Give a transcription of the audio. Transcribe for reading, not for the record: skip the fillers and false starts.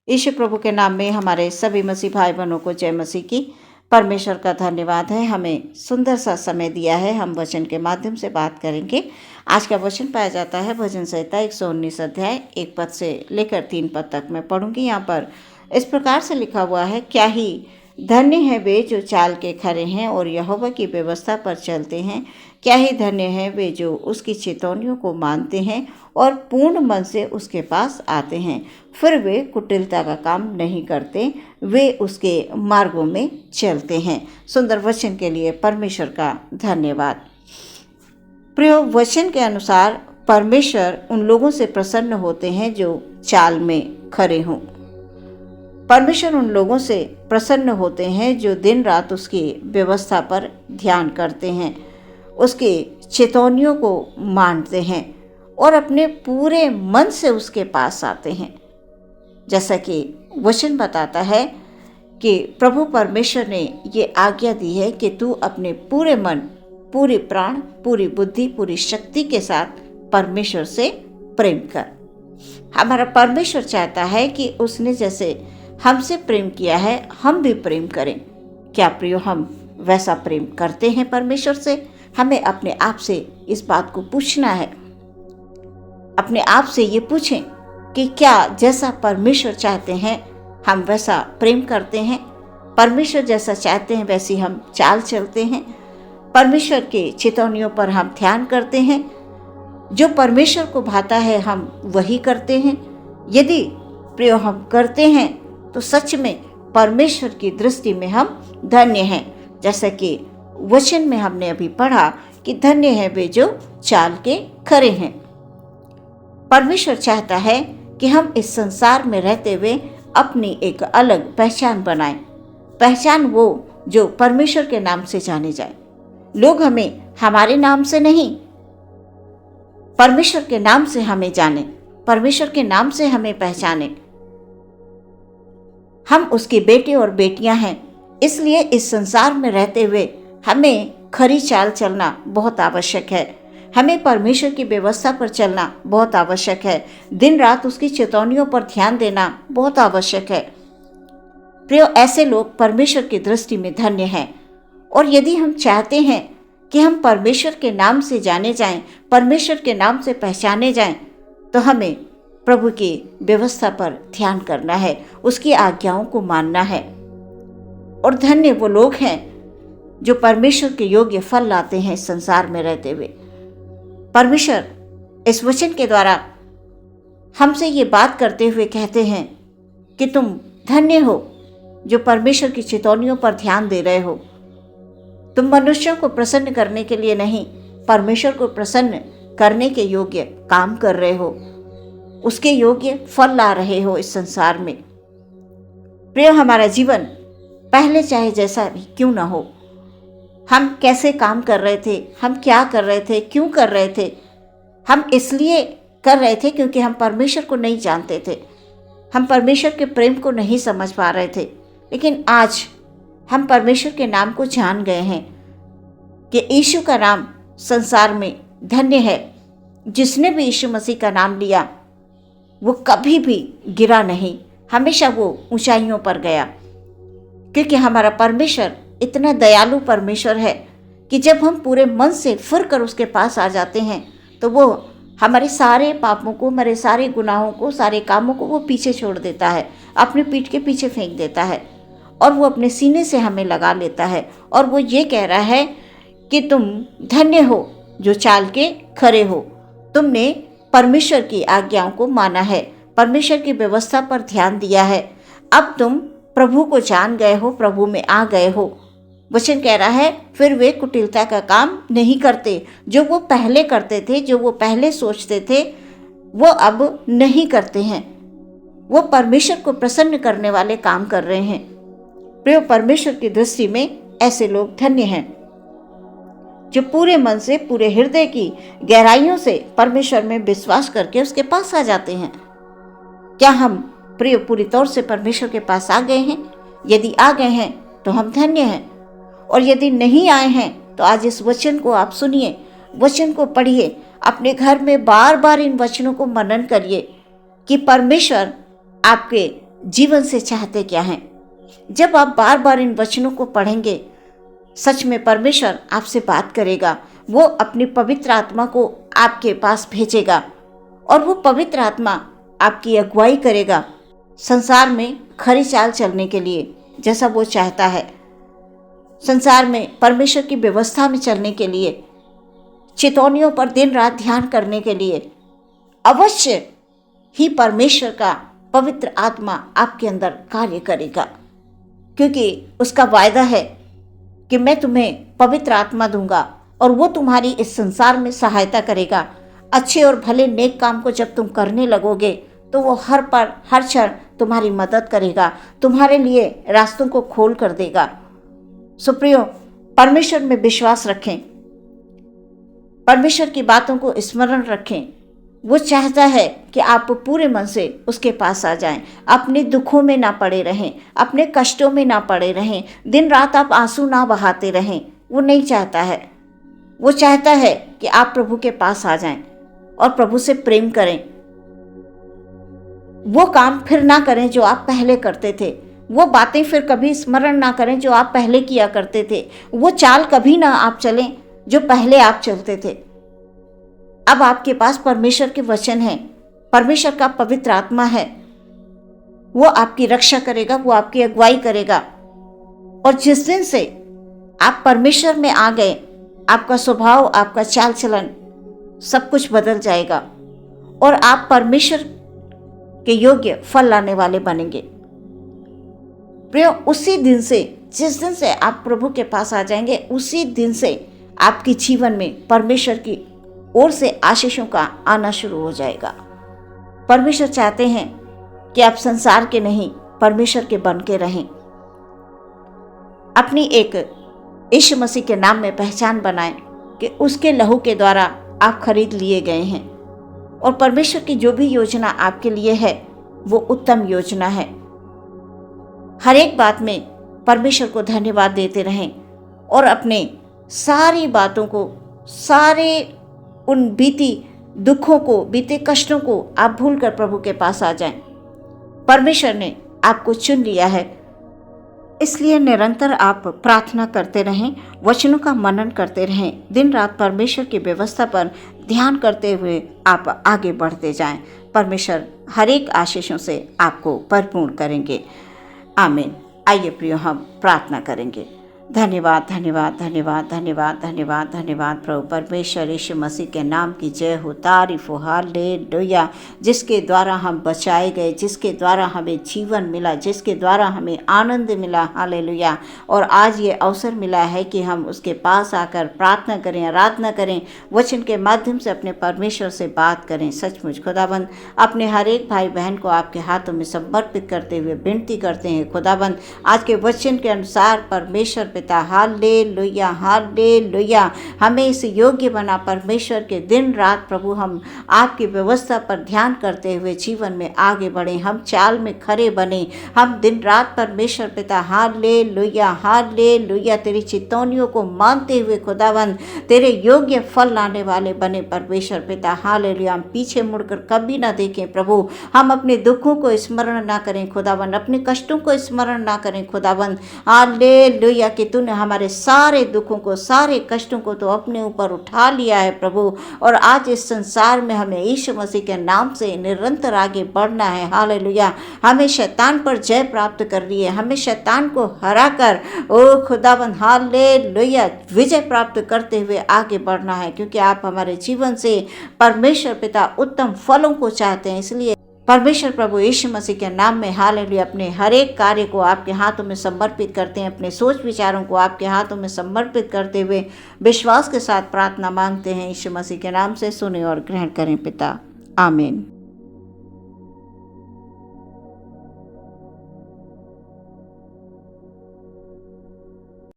यीशु प्रभु के नाम में हमारे सभी मसीह भाई बहनों को जय मसीह की। परमेश्वर का धन्यवाद है, हमें सुंदर सा समय दिया है। हम वचन के माध्यम से बात करेंगे। आज का वचन पाया जाता है भजन संहिता 119 अध्याय 1 पद से लेकर 3 पद तक मैं पढ़ूंगी। यहाँ पर इस प्रकार से लिखा हुआ है, क्या ही धन्य है वे जो चाल के खरे हैं और यहोवा की व्यवस्था पर चलते हैं। क्या ही धन्य है वे जो उसकी चेतावनियों को मानते हैं और पूर्ण मन से उसके पास आते हैं। फिर वे कुटिलता का काम नहीं करते, वे उसके मार्गों में चलते हैं। सुंदर वचन के लिए परमेश्वर का धन्यवाद। प्रिय, वचन के अनुसार परमेश्वर उन लोगों से प्रसन्न होते हैं जो चाल में खरे हों। परमेश्वर उन लोगों से प्रसन्न होते हैं जो दिन रात उसकी व्यवस्था पर ध्यान करते हैं, उसकी चेतावनियों को मानते हैं और अपने पूरे मन से उसके पास आते हैं। जैसा कि वचन बताता है कि प्रभु परमेश्वर ने ये आज्ञा दी है कि तू अपने पूरे मन, पूरे प्राण, पूरी बुद्धि, पूरी शक्ति के साथ परमेश्वर से प्रेम कर। हमारा परमेश्वर चाहता है कि उसने जैसे हमसे प्रेम किया है हम भी प्रेम करें। क्या प्रियो, हम वैसा प्रेम करते हैं परमेश्वर से? हमें अपने आप से इस बात को पूछना है। अपने आप से ये पूछें कि क्या जैसा परमेश्वर चाहते हैं हम वैसा प्रेम करते हैं? परमेश्वर जैसा चाहते हैं वैसी हम चाल चलते हैं? परमेश्वर के चेतावनियों पर हम ध्यान करते हैं? जो परमेश्वर को भाता है हम वही करते हैं? यदि प्रियो हम करते हैं तो सच में परमेश्वर की दृष्टि में हम धन्य हैं। जैसा कि वचन में हमने अभी पढ़ा कि धन्य है वे जो चाल के खरे हैं। परमेश्वर चाहता है कि हम इस संसार में रहते हुए अपनी एक अलग पहचान बनाएं। पहचान वो जो परमेश्वर के नाम से जाने जाए। लोग हमें हमारे नाम से नहीं, परमेश्वर के नाम से हमें जाने, परमेश्वर के नाम से हमें पहचाने। हम उसके बेटे और बेटियां हैं, इसलिए इस संसार में रहते हुए हमें खरी चाल चलना बहुत आवश्यक है। हमें परमेश्वर की व्यवस्था पर चलना बहुत आवश्यक है। दिन रात उसकी चेतावनियों पर ध्यान देना बहुत आवश्यक है। प्रियो, ऐसे लोग परमेश्वर की दृष्टि में धन्य हैं। और यदि हम चाहते हैं कि हम परमेश्वर के नाम से जाने जाएं, परमेश्वर के नाम से पहचाने जाएं, तो हमें प्रभु की व्यवस्था पर ध्यान करना है, उसकी आज्ञाओं को मानना है। और धन्य वो लोग हैं जो परमेश्वर के योग्य फल लाते हैं इस संसार में रहते हुए। परमेश्वर इस वचन के द्वारा हमसे ये बात करते हुए कहते हैं कि तुम धन्य हो जो परमेश्वर की चेतावनियों पर ध्यान दे रहे हो। तुम मनुष्यों को प्रसन्न करने के लिए नहीं, परमेश्वर को प्रसन्न करने के योग्य काम कर रहे हो, उसके योग्य फल ला रहे हो इस संसार में। प्रिय, हमारा जीवन पहले चाहे जैसा भी क्यों ना हो, हम कैसे काम कर रहे थे, हम क्या कर रहे थे, क्यों कर रहे थे, हम इसलिए कर रहे थे क्योंकि हम परमेश्वर को नहीं जानते थे, हम परमेश्वर के प्रेम को नहीं समझ पा रहे थे। लेकिन आज हम परमेश्वर के नाम को जान गए हैं कि यीशु का नाम संसार में धन्य है। जिसने भी यीशु मसीह का नाम लिया वो कभी भी गिरा नहीं, हमेशा वो ऊंचाइयों पर गया। क्योंकि हमारा परमेश्वर इतना दयालु परमेश्वर है कि जब हम पूरे मन से फिर कर उसके पास आ जाते हैं तो वो हमारे सारे पापों को, हमारे सारे गुनाहों को, सारे कामों को वो पीछे छोड़ देता है, अपने पीठ के पीछे फेंक देता है और वो अपने सीने से हमें लगा लेता है। और वो ये कह रहा है कि तुम धन्य हो जो चाल के खरे हो। तुमने परमेश्वर की आज्ञाओं को माना है, परमेश्वर की व्यवस्था पर ध्यान दिया है। अब तुम प्रभु को जान गए हो, प्रभु में आ गए हो। वचन कह रहा है फिर वे कुटिलता का काम नहीं करते। जो वो पहले करते थे, जो वो पहले सोचते थे, वो अब नहीं करते हैं। वो परमेश्वर को प्रसन्न करने वाले काम कर रहे हैं। प्रिय, परमेश्वर की दृष्टि में ऐसे लोग धन्य हैं जो पूरे मन से, पूरे हृदय की गहराइयों से परमेश्वर में विश्वास करके उसके पास आ जाते हैं। क्या हम प्रिय पूरी तौर से परमेश्वर के पास आ गए हैं? यदि आ गए हैं तो हम धन्य हैं। और यदि नहीं आए हैं तो आज इस वचन को आप सुनिए, वचन को पढ़िए, अपने घर में बार बार इन वचनों को मनन करिए कि परमेश्वर आपके जीवन से चाहते क्या हैं। जब आप बार बार इन वचनों को पढ़ेंगे, सच में परमेश्वर आपसे बात करेगा। वो अपनी पवित्र आत्मा को आपके पास भेजेगा और वो पवित्र आत्मा आपकी अगुवाई करेगा संसार में खरी चाल चलने के लिए, जैसा वो चाहता है। संसार में परमेश्वर की व्यवस्था में चलने के लिए, चेतौनियों पर दिन रात ध्यान करने के लिए अवश्य ही परमेश्वर का पवित्र आत्मा आपके अंदर कार्य करेगा, क्योंकि उसका वायदा है कि मैं तुम्हें पवित्र आत्मा दूंगा और वो तुम्हारी इस संसार में सहायता करेगा। अच्छे और भले नेक काम को जब तुम करने लगोगे तो वो हर पल हर क्षण तुम्हारी मदद करेगा, तुम्हारे लिए रास्तों को खोल कर देगा। सुप्रियो, परमेश्वर में विश्वास रखें, परमेश्वर की बातों को स्मरण रखें। वो चाहता है कि आप पूरे मन से उसके पास आ जाएं, अपने दुखों में ना पड़े रहें, अपने कष्टों में ना पड़े रहें, दिन रात आप आंसू ना बहाते रहें। वो नहीं चाहता है। वो चाहता है कि आप प्रभु के पास आ जाएं और प्रभु से प्रेम करें। वो काम फिर ना करें जो आप पहले करते थे, वो बातें फिर कभी स्मरण ना करें जो आप पहले किया करते थे, वो चाल कभी ना आप चलें जो पहले आप चलते थे। अब आपके पास परमेश्वर के वचन हैं, परमेश्वर का पवित्र आत्मा है। वो आपकी रक्षा करेगा, वो आपकी अगुवाई करेगा। और जिस दिन से आप परमेश्वर में आ गए, आपका स्वभाव, आपका चाल चलन सब कुछ बदल जाएगा और आप परमेश्वर के योग्य फल लाने वाले बनेंगे। प्रियो, उसी दिन से, जिस दिन से आप प्रभु के पास आ जाएंगे, उसी दिन से आपके जीवन में परमेश्वर की ओर से आशीषों का आना शुरू हो जाएगा। परमेश्वर चाहते हैं कि आप संसार के नहीं, परमेश्वर के बन के रहें। अपनी एक यीशु मसीह के नाम में पहचान बनाएं कि उसके लहू के द्वारा आप खरीद लिए गए हैं और परमेश्वर की जो भी योजना आपके लिए है वो उत्तम योजना है। हर एक बात में परमेश्वर को धन्यवाद देते रहें और अपने सारी बातों को, सारे उन बीती दुखों को, बीते कष्टों को आप भूलकर प्रभु के पास आ जाएं। परमेश्वर ने आपको चुन लिया है, इसलिए निरंतर आप प्रार्थना करते रहें, वचनों का मनन करते रहें, दिन रात परमेश्वर की व्यवस्था पर ध्यान करते हुए आप आगे बढ़ते जाएं। परमेश्वर हर एक आशीषों से आपको परिपूर्ण करेंगे। आमीन। आइए प्रियो, हम प्रार्थना करेंगे। धन्यवाद, धन्यवाद, धन्यवाद, धन्यवाद, धन्यवाद, धन्यवाद प्रभु परमेश्वर यीशु मसीह के नाम की जय हो, तारीफ हो, हालेलुया। जिसके द्वारा हम बचाए गए, जिसके द्वारा हमें जीवन मिला, जिसके द्वारा हमें आनंद मिला, हालेलुया। और आज ये अवसर मिला है कि हम उसके पास आकर प्रार्थना करें, आराधना करें, वचन के माध्यम से अपने परमेश्वर से बात करें। सचमुच खुदाबंद, अपने हर एक भाई बहन को आपके हाथों में समर्पित करते हुए विनती करते हैं खुदाबंद, आज के वचन के अनुसार परमेश्वर पिता, हालेलुया, हालेलुया, हमें इस योग्य बना परमेश्वर के दिन रात प्रभु हम आपकी व्यवस्था पर ध्यान करते हुए जीवन में आगे बढ़े, हम चाल में खरे बने, हम दिन रात परमेश्वर पिता, हालेलुया, हालेलुया, तेरी चितौनियों को मानते हुए खुदावंद तेरे योग्य फल लाने वाले बने परमेश्वर पिता, हालेलुया। हम पीछे मुड़कर कभी ना देखें प्रभु, हम अपने दुखों को स्मरण ना करें खुदावंद, अपने कष्टों को स्मरण ना करें खुदावंद, हालेलुया, कि तूने हमारे सारे दुखों को, सारे कष्टों को तो अपने ऊपर उठा लिया है प्रभु। और आज इस संसार में हमें यीशु मसीह के नाम से निरंतर आगे बढ़ना है, हालेलुया। हमें शैतान पर जय प्राप्त करनी है, हमें शैतान को हरा कर ओ खुदाबंद, हालेलुया, विजय प्राप्त करते हुए आगे बढ़ना है, क्योंकि आप हमारे जीवन से परमेश्वर पिता उत्तम फलों को चाहते हैं। इसलिए परमेश्वर प्रभु यीशु मसीह के नाम में हालेलुया अपने हर एक कार्य को आपके हाथों में समर्पित करते हैं, अपने सोच विचारों को आपके हाथों में समर्पित करते हुए विश्वास के साथ प्रार्थना मांगते हैं। यीशु मसीह के नाम से सुने और ग्रहण करें पिता, आमीन।